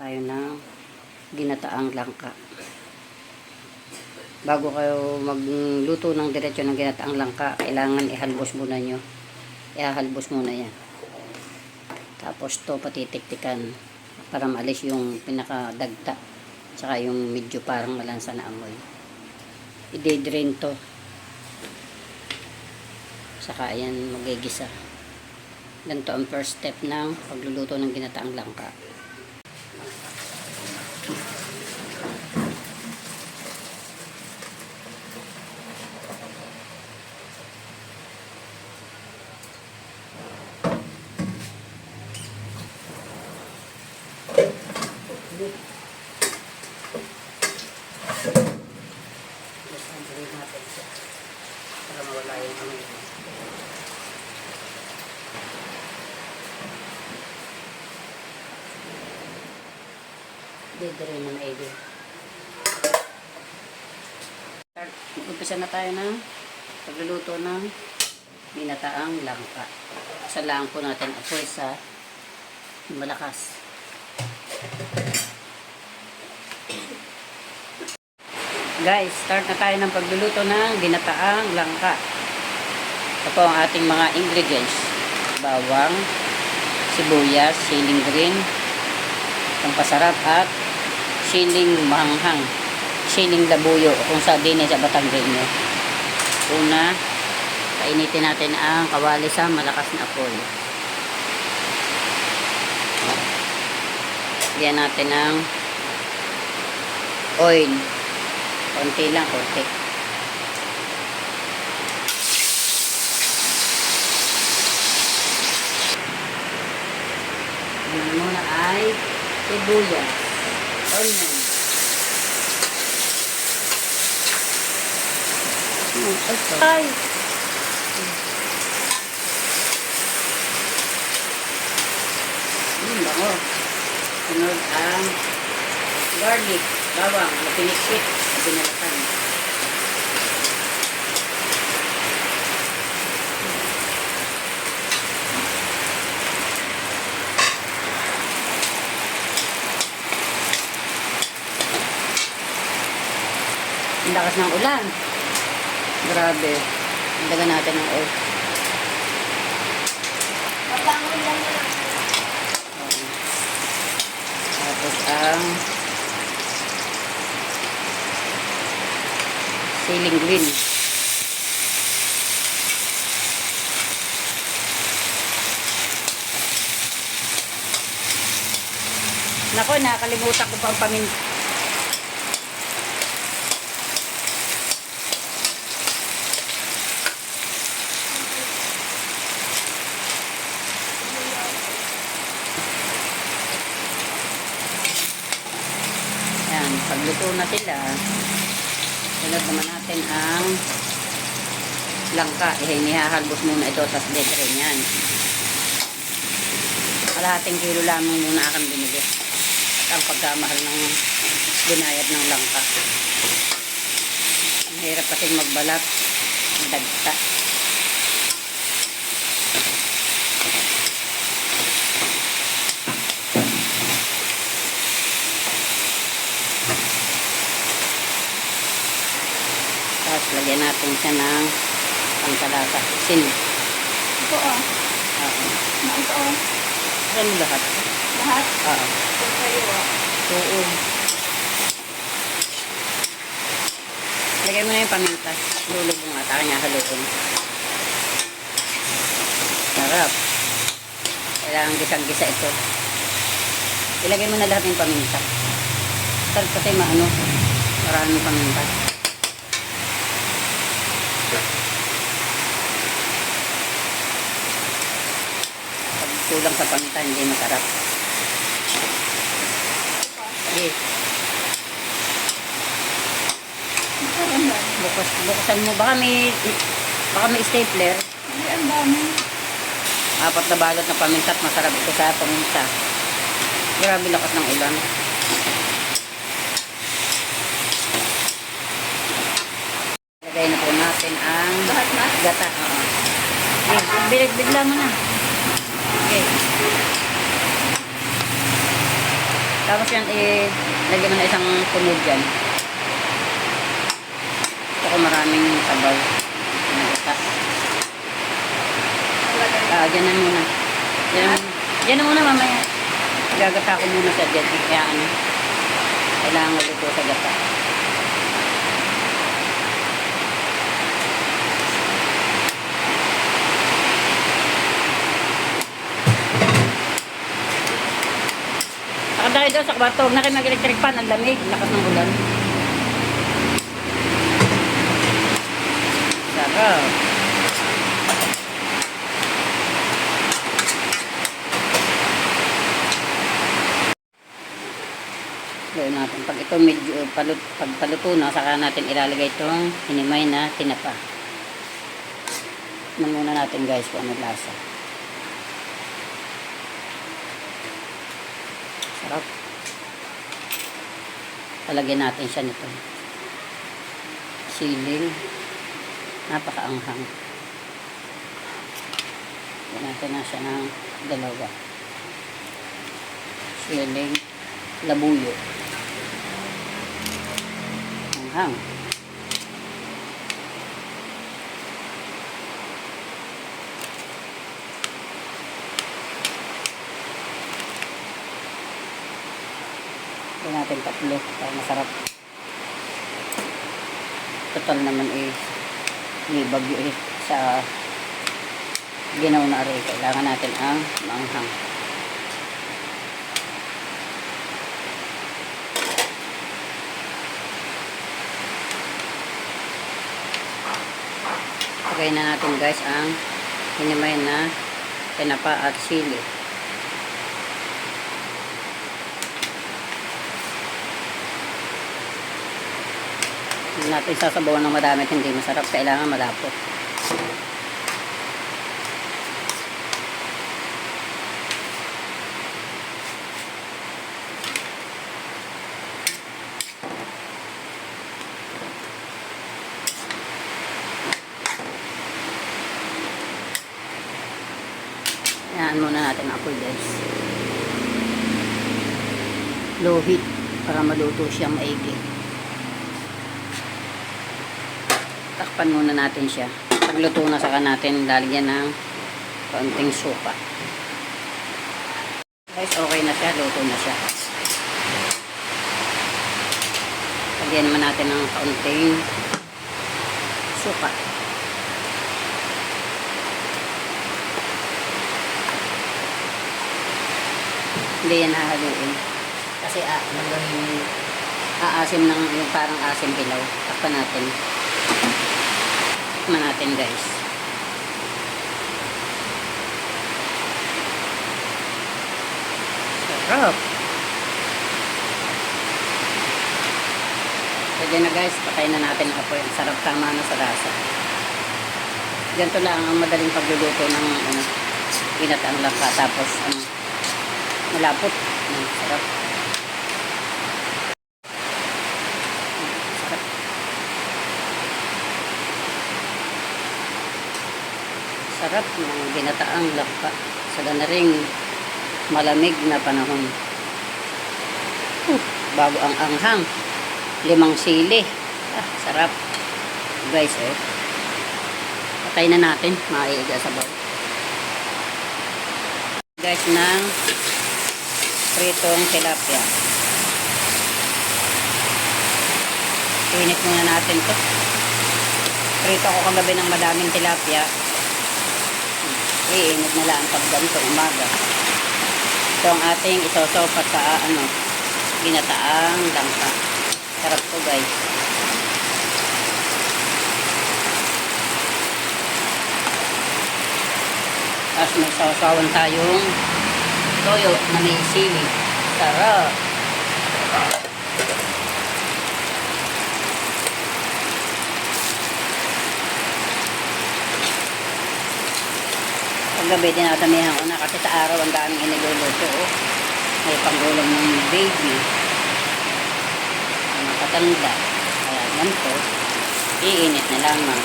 tayo ng ginataang langka. Bago kayo magluto ng diretso ng ginataang langka, kailangan ihalbos muna nyo. Ihalbos muna yan. Tapos to patitiktikan para maalis yung pinakadagta. Tsaka yung medyo parang malansa na amoy. I-drain to. Saka ayan magigisa. Ganito ang first step ng pagluluto ng ginataang langka. Sandali natin siya para mawala yung amoy niya. Dito rin na maigi. Umpisa na tayo ng pagluluto ng ginataang langka. Salaan po natin apoy sa malakas. Guys, start na tayo ng pagluluto ng ginataang langka. Ito po ang ating mga ingredients. Bawang, sibuyas, siling green, pampasarap at siling mahanghang, siling labuyo kung sa din sa Batanggenyo. Una, painitin natin ang kawali sa malakas na apoy. Lagyan natin ng oil. Konti lang, konti. Ano muna ay sibuyas, onion. Ay! Bango. Sunod ang garlic, bawang, na pinikpik, na binalatan. Ang lakas ng ulan. Grabe. Dagan natin ng oil. Mabangon lang lang. Tapos ang siling green. Nako, nakalimutan ko pa ang paminta. Ayan, pagluto na sila, sunod naman natin ang langka. Inihahalbos muna ito, tapos rin yan. Kalahating kilo lamang muna akong binili. At ang pagkamahal ng binayad ng langka. Ang hirap kasing magbalat, ang dagta. Tapos lagyan natin siya ng pangkalasa. Sin. Ito oh. Oo. Ito oh. Ano lahat? Lahat? Oo. Ito kayo oh. Oo. Lagay mo na yung paminta. Lulubong at aking haluin. Sarap. Kailangan gisang-gisa ito. Ilagay mo na lahat ng paminta. Sarap kasi maano. Maraming paminta. Pag kulang sa paminta, hindi masarap. Sige. Bukasan mo. Baka may stapler. Hindi, ang dami. 4 na balot na paminta at masarap ito sa paminta. Grabe lakas ng ulan. Lagay na po natin ang Lahat na? gata. Bigla mo na. Okay. Tapos yan, lagyan mo na isang puno dyan. Gusto ko maraming sabaw. Pinagata. Dyan na muna. Dyan na muna mamaya. Gagata ko muna sa dyan. Kaya ano, kailangan maluto sa gata. Saka dahil daw sa kwarto, huwag na kayo mag-electric fan. Ang lamig, lakas ng ulan. Sarap. Gawin natin. Pag ito medyo pagpaluto na, saka natin ilalagay itong hinimay na tinapa. Tignan muna natin guys kung ano lasa. Sarap. Talagyan natin siya nito. Siling. Napakaanghang. Lagyan natin na siya ng dalawa. Siling. Labuyo. Anghang. Lagyan natin tatlo para masarap. Total naman may bagyo sa ginaw na aray. Kailangan natin ang maanghang. Lagay na natin guys ang hinimay na tinapa at sili. Hindi natin sasabawan ng madami at hindi masarap. Kailangan malapot. Yan muna natin ang apoy guys. Low heat para maluto siyang maigi. Takpan muna natin siya. Pagluto na saka natin lalagyan ng kaunting suka. Guys, okay na siya. Luto na siya. Lagyan naman natin ng kaunting suka. Hindi yan hahaluin. Kasi aasim ng yung parang asim pilaw. Takpan natin. Takpan natin guys. Sarap. Pwede na guys. Patayin na natin ang apoy. Sarap, tama na sa lasa. Ganito lang ang madaling pagluluto ng ginataang langka. Tapos malapot. Sarap. Sarap. Sarap ng ginataang langka. Sa ganaring malamig na panahon. Bago ang anghang. 5 sili. Sarap. Guys, patay na natin. Maiiga sa baw. Guys, ng pritong tilapia. Init muna natin to. Prito ko kagabi ng madaming tilapia. Iinit na lang pag ganito umaga. Ito ang ating isosopat sa ginataang langka. Sarap to guys. Tapos may sawasawan tayong toyo na may sili. Sarap. Paggabi din natamihan ko na kasi sa araw ang daming iniluluto. May pangulam ng baby. Ang makatanda. Kaya ganito, iinit na lamang.